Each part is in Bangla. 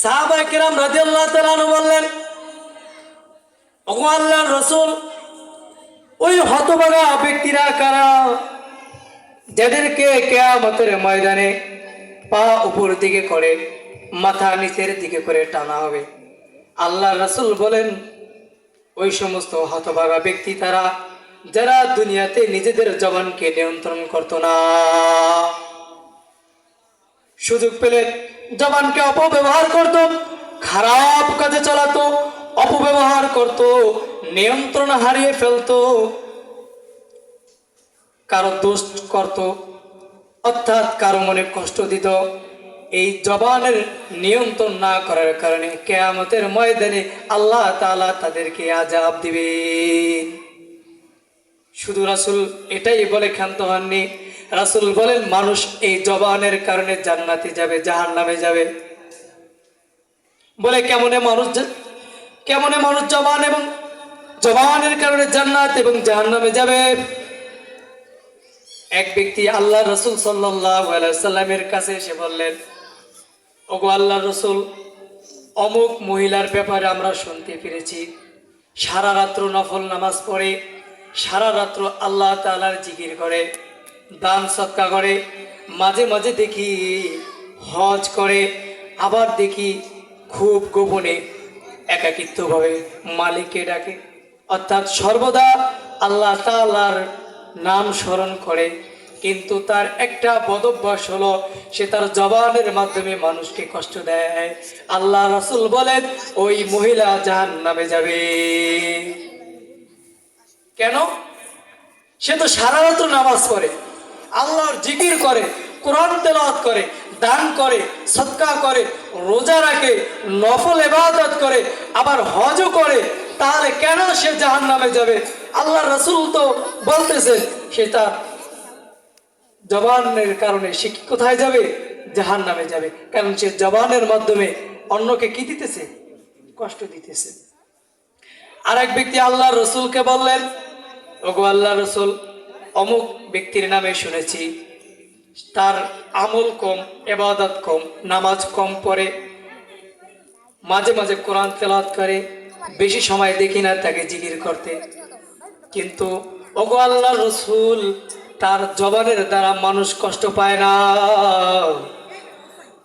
সাহাবায়ে কেরাম রাদিয়াল্লাহু তাআলা আনহু বললেন, ওগো আল্লাহর রাসূল, ওই হতভাগা ব্যক্তিরা কারা যাদেরকে কিয়ামতের ময়দানে পা উপর দিকে করে মাথা নিচের দিকে করে টানা হবে? আল্লাহর রাসূল বলেন, ওই সমস্ত হতভাগা ব্যক্তি তারা যারা দুনিয়াতে নিজেদের জবানকে নিয়ন্ত্রণ করত না, সুযোগ পেলে জবানকে অপব্যবহার করত, খারাপ কাজে চালাতো, অপব্যবহার করত, নিয়ন্ত্রণ হারিয়ে ফেলতো, কারো দোষ করত, অর্থাৎ কারো মনে কষ্ট দিত। এই জবানের নিয়ন্ত্রণ না করার কারণে কিয়ামতের ময়দানে আল্লাহ তাআলা তাদেরকে আযাব দিবেন। শুধু রাসূল এটাই বলে ক্ষান্ত হননি, রাসূল বলেন মানুষ এই জবানের কারণে জান্নাতে যাবে, জাহান্নামে যাবে। বলে কেমনে মানুষ জবান এবং জবানের কারণে জান্নাত এবং জাহান্নামে যাবে? এক ব্যক্তি আল্লাহ রাসূল সাল্লাল্লাহু আলাইহি সাল্লামের কাছে এসে বললেন, ওগো আল্লাহর রাসূল, অমুক মহিলার ব্যাপারে আমরা শুনতে পেরেছি সারা রাত্র নফল নামাজ পড়ে, সারা রাত্র আল্লাহ তাআলার জিকির করে, দান সদকা করে, মাঝে মাঝে দেখি হজ করে, আবার দেখি খুব গোপনে একাকিত্বভাবে মালিককে ডাকে, অর্থাৎ সর্বদা আল্লাহ তাআলার নাম স্মরণ করে। কিন্তু তার একটা বদভ্যাস হলো সে তার জবানের মাধ্যমে মানুষকে কষ্ট দেয়। আল্লাহ রাসূল বলেন ওই মহিলা জাহান্নামে যাবে। কেন? সে তো সারা রাত নামাজ পড়ে, আল্লাহর জিকির করে, কোরআন তেলাওয়াত করে, দান করে, সদকা করে, রোজা রাখে, নফল ইবাদত করে, আবার হজও করে, তাহলে কেন সে জাহান্নামে যাবে? আল্লাহ রাসূল তো বলতেছেন সে তার জবানের কারণে সে কোথায় যাবে? জাহান্নামে যাবে। কারণ সে জবানের মাধ্যমে অন্যকে কি দিতেছে? কষ্ট দিতেছে। আর এক ব্যক্তি আল্লাহ রাসূলকে বললেন, ওগো আল্লাহ রাসূল, অমুক ব্যক্তির নামে শুনেছি তার আমল কম, ইবাদত কম, নামাজ কম পড়ে, মাঝে মাঝে কোরআন তেলাওয়াত করে, বেশি সময় দেখি না তাকে জিকির করতে। কিন্তু ওগো আল্লাহ রাসূল, তার জবানের দ্বারা মানুষ কষ্ট পায় না,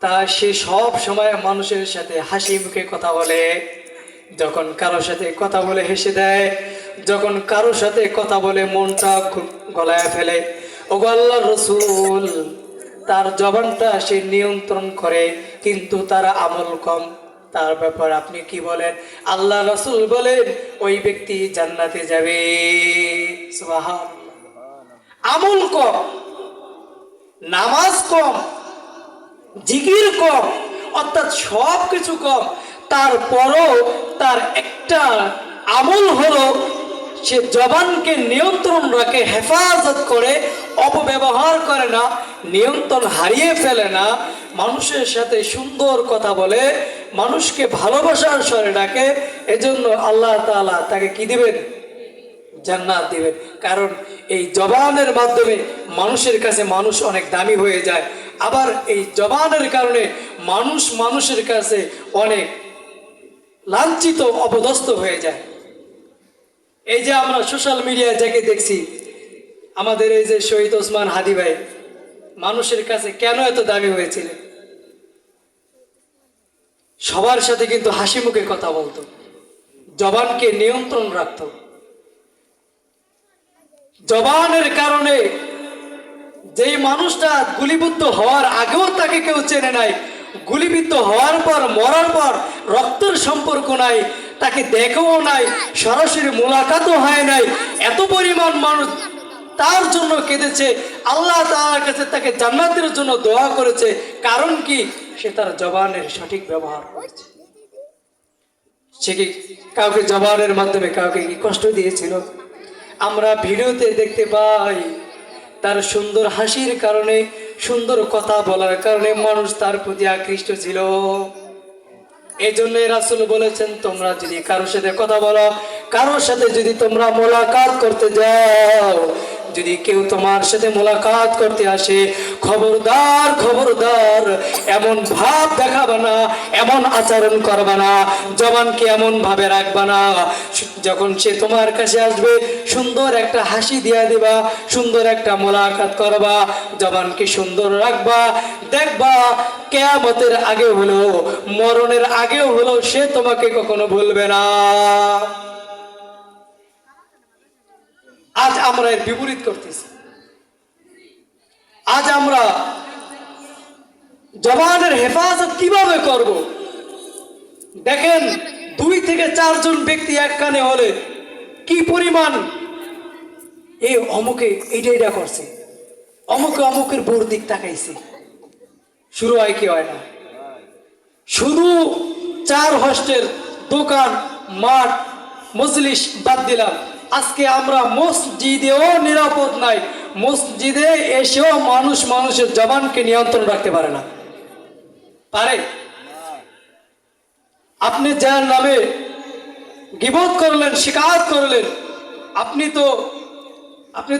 তা সে সব সময় মানুষের সাথে হাসি মুখে কথা বলে, যখন কারোর সাথে কথা বলে হেসে দেয়, যখন কারোর সাথে কথা বলে মনটা গলায় ফেলে। ওগো আল্লাহর রাসূল, তার জবানটা সে নিয়ন্ত্রণ করে কিন্তু তার আমল কম, তার ব্যাপার আপনি কি বলেন? আল্লাহ রাসূল বলেন ওই ব্যক্তি জান্নাতে যাবে। সুবহানাল্লাহ। আমল কম, নামাজ কম, জিকির কম, অর্থাৎ সব কিছু কম, তারপরও তার একটা আমল হলো সে জবানকে নিয়ন্ত্রণ রাখে, হেফাজত করে, অপব্যবহার করে না, নিয়ন্ত্রণ হারিয়ে ফেলে না, মানুষের সাথে সুন্দর কথা বলে, মানুষকে ভালোবাসার স্বরে ডাকে। এজন্য আল্লাহ তাআলা তাকে কি দিবেন? জান্নাত দিবেন। কারণ এই জবানের মাধ্যমে মানুষের কাছে মানুষ অনেক দামি হয়ে যায়, আবার এই জবানের কারণে মানুষ মানুষের কাছে অনেক লাঞ্ছিত, অপদস্থ হয়ে যায়। এই যে আমরা সোশ্যাল মিডিয়ায় যাকে দেখছি, আমাদের এই যে শহীদ ওসমান হাদি ভাই, মানুষের কাছে কেন এত দামি হয়েছিলেন? সবার সাথে কিন্তু হাসি মুখে কথা বলতো, জবানকে নিয়ন্ত্রণ রাখতো। জবানের কারণে যেই মানুষটা গুলিবিদ্ধ হওয়ার আগেও তাকে কেউ চেনে নাই, গুলিবিদ্ধ হওয়ার পর, মরার পর রক্তের সম্পর্ক নাই, তাকে দেখেও নাই, সরাসরি মোলাকাতও হয় নাই, এত পরিমাণ মানুষ তার জন্য কেঁদেছে, আল্লাহ তাআলার কাছে তাকে জান্নাতের জন্য দোয়া করেছে। কারণ কি? সে তার জবানের সঠিক ব্যবহার করেছে। সে কি কাউকে জবানের মাধ্যমে কাউকে কি কষ্ট দিয়েছিল? আমরা ভিডিওতে দেখতে পাই তার সুন্দর হাসির কারণে, সুন্দর কথা বলার কারণে মানুষ তার প্রতি আকৃষ্ট ছিল। এই জন্য রাসূল বলেছেন, তোমরা যদি কারোর সাথে কথা বলো, কারোর সাথে যদি তোমরা মোলাকাত করতে যাও, যদি কেউ তোমার সাথে মোলাকাত করতে আসে, খবরদার খবরদার এমন ভাব দেখাবা না, এমন আচরণ করবা না, জবানকে এমন ভাবে রাখবা না। যখন সে তোমার কাছে আসবে সুন্দর একটা হাসি দিয়া দিবা, সুন্দর একটা মোলাকাত করবা, জবানকে সুন্দর রাখবা। দেখবা কিয়ামতের আগে হলো, মরণের আগেও হলো, সে তোমাকে কখনো ভুলবে না। আজ আমরা এর বিপরীত করতেছি। আজ আমরা জবানের হেফাজত কিভাবে করব? দেখেন 2 থেকে 4 জন ব্যক্তি এক কানে হলে কি পরিমাণ এই অমুকে এইটা করছে, অমুকে অমুকের বোর দিক তাকাইছে, শুরু হয় কি হয় না? শুধু 4 হোস্টেল, দোকান, মাঠ, মজলিস বাদ দিলাম, আজকে আমরা মসজিদেও নিরাপদ নাই। মসজিদে এসেও মানুষ মানুষের জবানকে নিয়ন্ত্রণ রাখতে পারে না। পারে? আপনি যার নামে গীবত করলেন, শিকায়ত করলেন, আপনি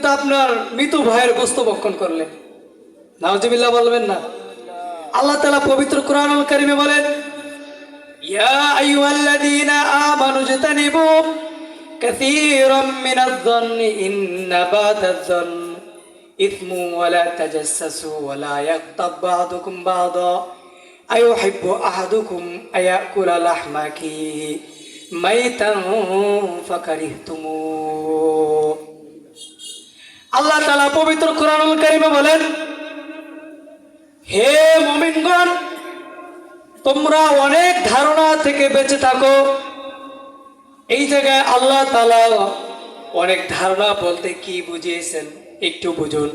তো আপনার মৃত ভাইয়ের গোস্ত ভক্ষণ করলেন। নাউজুবিল্লাহ বলবেন না? আল্লাহ তাআলা পবিত্র কোরআনুল কারীমে বলেন, ইয়া আইয়ুহাল্লাযীনা আমানু ইজতানিবু কাসীরাম মিনায-যন্নি ইন্না বা'দায-যন্নি ইসমুন ওয়া লা তাজাসসাসু ওয়া লা ইয়াগতাব বা'দুকুম বা'দা আইয়ুহিব্বু আহাদুকুম আয়াকুলা লাহমাকি মাইতান ফাকারিহতুমু। আল্লাহ তাআলা পবিত্র কোরআনুল কারীমে বলেন, হে মুমিনগণ, তোমরা অনেক ধারণা থেকে বেঁচে থাকো। এই জায়গায় আল্লাহ তাআলা অনেক ধারণা বলতে কি বুঝিয়েছেন একটু বুঝুন।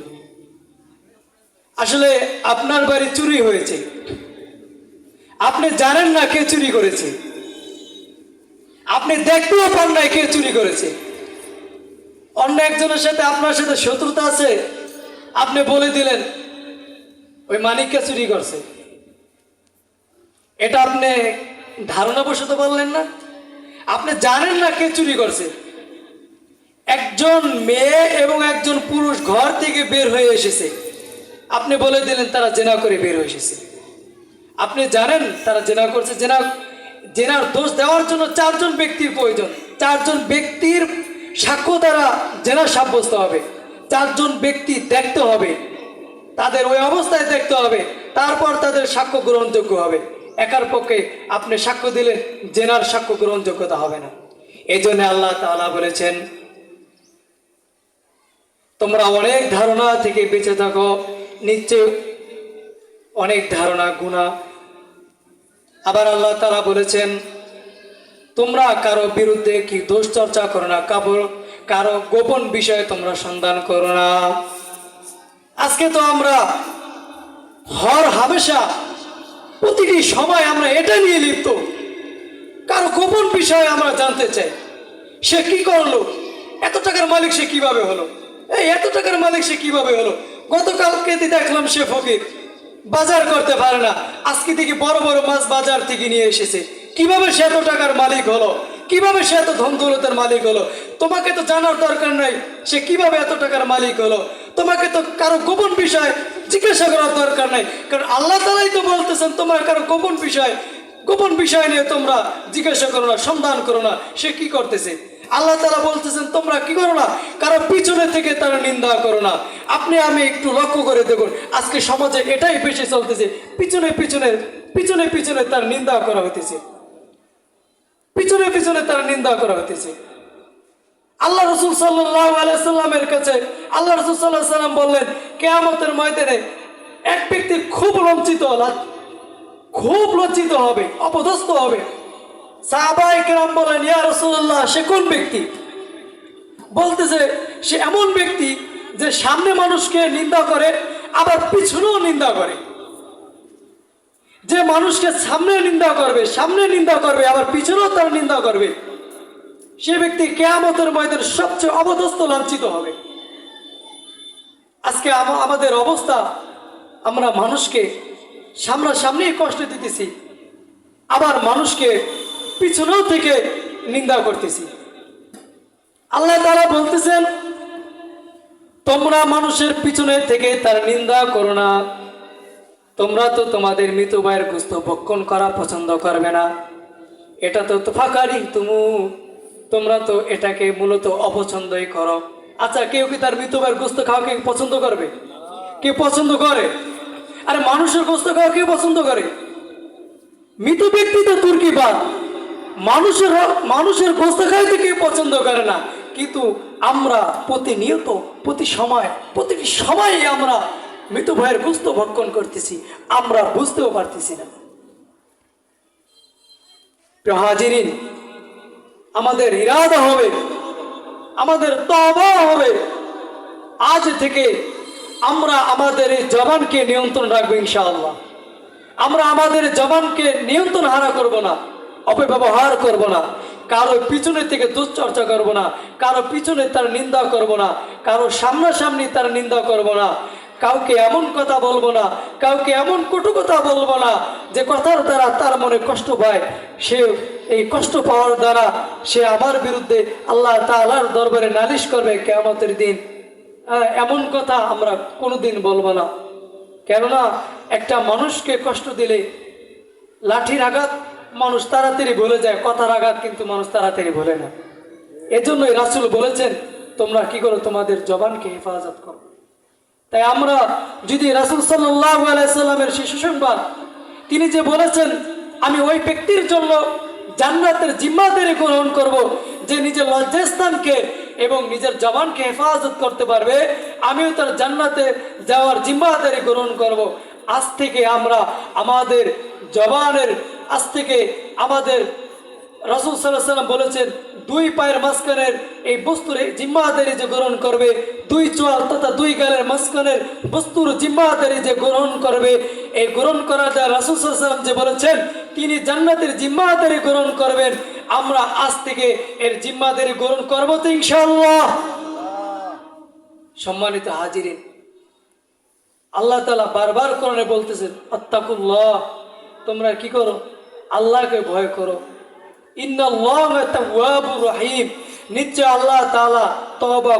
আসলে আপনার বাড়ি চুরি হয়েছে, আপনি জানেন না কে চুরি করেছে, আপনি দেখতেও পান না কে চুরি করেছে। অন্য একজনের সাথে আপনার সাথে শত্রুতা আছে, আপনি বলে দিলেন ওই মানিককে চুরি করছে। এটা আপনি ধারণাবশত বললেন না, আপনি জানেন না কে চুরি করছে। একজন মেয়ে এবং একজন পুরুষ ঘর থেকে বের হয়ে এসেছে, আপনি বলে দিলেন তারা জেনা করে বের হয়ে এসেছে। আপনি জানেন তারা জেনা করছে। জেনার দোষ দেওয়ার জন্য 4 জন ব্যক্তির প্রয়োজন। 4 জন ব্যক্তির সাক্ষ্য দ্বারা জেনা সাব্যস্ত হবে। 4 জন ব্যক্তি দেখতে হবে, তাদের ওই অবস্থায় দেখতে হবে, তারপর তাদের সাক্ষ্য গ্রহণযোগ্য হবে। একার পক্ষে আপনি সাক্ষ্য দিলে জেনার সাক্ষ্য গ্রহণযোগ্যতা হবে না। এই জন্য আল্লাহ তাআলা বলেছেন, তোমরা অনেক ধারণা থেকে বেঁচে থাকো, নিশ্চয় অনেক ধারণা গুনাহ। আবার আল্লাহ তাআলা বলেছেন, তোমরা কারো বিরুদ্ধে কি দোষ চর্চা করো না, কারো গোপন বিষয়ে তোমরা সন্ধান করো না। আজকে তো আমরা হর হামেশা প্রতিটি সময় আমরা এটা নিয়ে লিপ্ত, কারো গোপন বিষয়ে আমরা জানতে চাই। সে কি করলো, এত টাকার মালিক সে কিভাবে হলো, এই এত টাকার মালিক সে কিভাবে হলো। গতকালকে দেখলাম সে ফকির, বাজার করতে পারে না, আজকে থেকে বড় বড় মাছ বাজার থেকে নিয়ে এসেছে। কিভাবে সে এত টাকার মালিক হলো, কিভাবে সে এত ধন দৌলতের মালিক হলো? তোমাকে তো জানার দরকার নাই সে কিভাবে এত টাকার মালিক হলো। তোমাকে তো কারো গোপন বিষয় জিজ্ঞাসা করার দরকার নাই, কারণ আল্লাহ তাআলাই তো বলতেছেন তোমরা কারো গোপন বিষয় নিয়ে তোমরা জিজ্ঞাসা করো না, সন্ধান করো না সে কি করতেছে। আল্লাহ তাআলা বলতেছেন তোমরা কি করো না, কারো পিছনে থেকে তার নিন্দা করো না। আপনি আমি একটু লক্ষ্য করে দেখুন, আজকে সমাজে এটাই বেশি চলতেছে, পিছনে পিছনে তার নিন্দা করা হইতেছে, পিছনে পিছনে তার নিন্দা করা হইতেছে। আল্লাহ রাসূল সাল্লাল্লাহু আলাইহি সাল্লামের কাছে আল্লাহ রাসূল সাল্লাল্লাহু আলাইহি সাল্লাম বললেন, কিয়ামতের ময়দানে এক ব্যক্তি খুব লজ্জিত হবে, অপদস্থ হবে। সাহাবায়ে কেরাম বলেন, ইয়া রাসূলুল্লাহ সে কোন ব্যক্তি? বলতেছে সে এমন ব্যক্তি যে সামনে মানুষকে নিন্দা করে আবার পিছনেও নিন্দা করে। যে মানুষকে সামনে নিন্দা করবে আবার পিছনেও তার নিন্দা করবে, সে ব্যক্তি কিয়ামতের ময়দানে সবচেয়ে অপদস্থ, লাঞ্ছিত হবে। আজকে আমাদের অবস্থা, আমরা মানুষকে সামনাসামনি কষ্ট দিতেছি, আবার মানুষকে পিছনেও থেকে নিন্দা করতেছি। আল্লাহ তাআলা বলতেছেন, তোমরা মানুষের পিছনে থেকে তার নিন্দা করো না। তোমরা তো তোমাদের মৃত ভাইয়ের গোস্ত ভক্ষণ করা পছন্দ করবে না, এটা তো তোফাকারি তোমরা তো এটাকে মূলত অপছন্দই করো। আচ্ছা, কেউ কি তার মৃত ভাইয়ের গোস্ত খাওয়া কে পছন্দ করবে? কে পছন্দ করে? আরে মানুষের গোস্ত খাওয়া কে পছন্দ করে? মৃত ব্যক্তি তো তুর্কি বাদ, মানুষের গোস্ত খাইতে কেউ পছন্দ করে না। কিন্তু আমরা প্রতিনিয়ত প্রতিটি সময়ে আমরা মৃত ভাইয়ের গোস্ত ভক্ষণ করতেছি, আমরা বুঝতেও পারতেছি না। প্রিয় হাজিরিন, আমাদের ইরাদা হবে, আমাদের তওবা হবে, আজ থেকে আমরা আমাদের এই জবানকে নিয়ন্ত্রণ রাখবো ইনশাআল্লাহ। আমরা আমাদের জবানকে নিয়ন্ত্রণ হারা করব না, অপব্যবহার করব না, কারো পিছনে থেকে দুশ্চর্চা করব না, কারো পিছনে তার নিন্দা করব না, কারো সামনাসামনি তার নিন্দা করব না, কাউকে এমন কথা বলবো না, কাউকে এমন কটু কথা বলবো না যে কথার দ্বারা তার মনে কষ্ট পায়, সে এই কষ্ট পাওয়ার দ্বারা সে আমার বিরুদ্ধে আল্লাহ তাআলার দরবারে নালিশ করবে কিয়ামতের দিন। এমন কথা আমরা কোনোদিন বলবো না। কেননা একটা মানুষকে কষ্ট দিলে লাঠির আঘাত মানুষ তাড়াতাড়ি ভুলে যায়, কথার আঘাত কিন্তু মানুষ তাড়াতাড়ি ভোলে না। এজন্যই রাসূল বলেছেন, তোমরা কি করো? তোমাদের জবানকে হেফাজত করো। তাই আমরা যদি রাসূল সাল্লাল্লাহু আলাইহি সাল্লামের সেই সুসংবাদ, তিনি যে বলেছেন আমি ওই ব্যক্তির জন্য জান্নাতের জিম্মাদারি গ্রহণ করব যে নিজের লজ্জাস্থানকে এবং নিজের জবানকে হেফাজত করতে পারবে, আমিও তার জান্নাতে যাওয়ার জিম্মাদারি গ্রহণ করব। আজ থেকে আমরা আমাদের জবানের, আজ থেকে আমাদের রাসূল সাল্লাল্লাহু আলাইহি সাল্লাম বলেছেন দুই পায়ের মাঝখানের এই বস্তুর জিম্মাদারি যে গ্রহণ করবে, দুই চোয়াল তথা দুই গালের মাঝখানের বস্তুর জিম্মাদারি যে গ্রহণ করবে, এই গ্রহণ করার দ্বারা রাসূল সাল্লাল্লাহু আলাইহি সাল্লাম যে বলেছেন তিনি জান্নাতের জিম্মাদারি গ্রহণ করবেন, আমরা আজ থেকে এর জিম্মাদারি গ্রহণ করব তো ইনশাআল্লাহ। সম্মানিত হাজিরিন, আল্লাহ তাআলা বারবার কোরআনে বলতেছেন আত্তাকুল্লাহ, তোমরা কি করো? আল্লাহকে ভয় করো। ইন্নাল্লাহা তাওয়াবুর রহিম, নিশ্চয় আল্লাহ তাআলা তওবা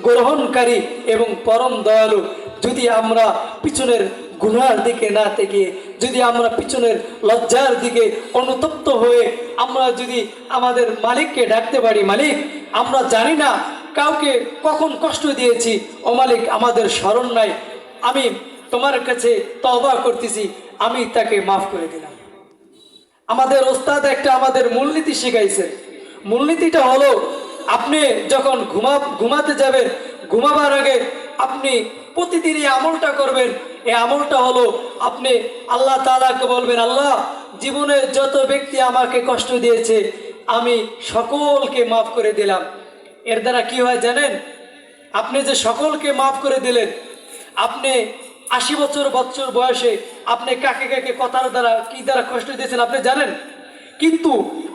গ্রহণকারী এবং পরম দয়ালু। যদি আমরা পিছনের গুনার দিকে না থেকে, যদি আমরা পিছনের লজ্জার দিকে অনুতপ্ত হয়ে আমরা যদি আমাদের মালিককে ডাকতে পারি, মালিক আমরা জানি না কাউকে কখন কষ্ট দিয়েছি, ও মালিক আমাদের স্মরণ নাই, আমি তোমার কাছে তওবা করতেছি, আমি তাকে মাফ করে দিলাম। আমাদের ওস্তাদ একটা আমাদের মূলনীতি শিখাইছেন। মূলনীতিটা হলো, আপনি যখন ঘুমাতে যাবেন, ঘুমাবার আগে আপনি প্রতিদিন এই আমলটা করবেন। এই আমলটা হলো আপনি আল্লাহ তাআলাকে বলবেন, আল্লাহ জীবনে যত ব্যক্তি আমাকে কষ্ট দিয়েছে আমি সকলকে মাফ করে দিলাম। এর দ্বারা কি হয় জানেন? আপনি যে সকলকে মাফ করে দিলেন, আপনি 80 বছর বয়সে আপনি কাকে কাকে কথার দ্বারা কি দ্বারা কষ্ট দিয়েছেন আপনি জানেন, কিন্তু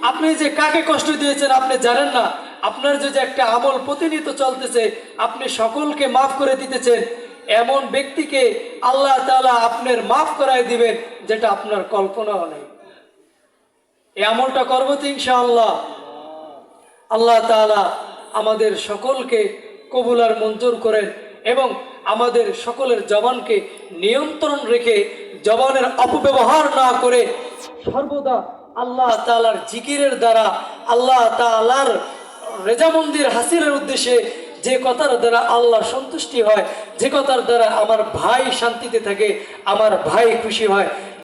আপনি যে কাকে কষ্ট দিয়েছেন আপনি জানেন না। আপনার যে একটা আমল প্রতিনিয়ত চলতেছে, আপনি সকলকে মাফ করে দিতেছেন, এমন ব্যক্তিকে আল্লাহ তাআলা আপনার মাফ করায় দিবেন যেটা আপনার কল্পনাও নেই। এই আমলটা করবো তো ইনশাআল্লাহ। আল্লাহ তাআলা আমাদের সকলকে কবুল আর মঞ্জুর করেন এবং আমাদের সকলের জবানকে নিয়ন্ত্রণ রেখে, জবানের অপব্যবহার না করে সর্বদা আল্লাহ তাআলার জিকিরের দ্বারা, আল্লাহ তাআলার রেজামন্দির হাসিলের উদ্দেশ্যে, যে কথার দ্বারা আল্লাহ সন্তুষ্টি হয়, যে কথার দ্বারা আমার ভাই শান্তিতে থাকে, আমার ভাই খুশি হয়,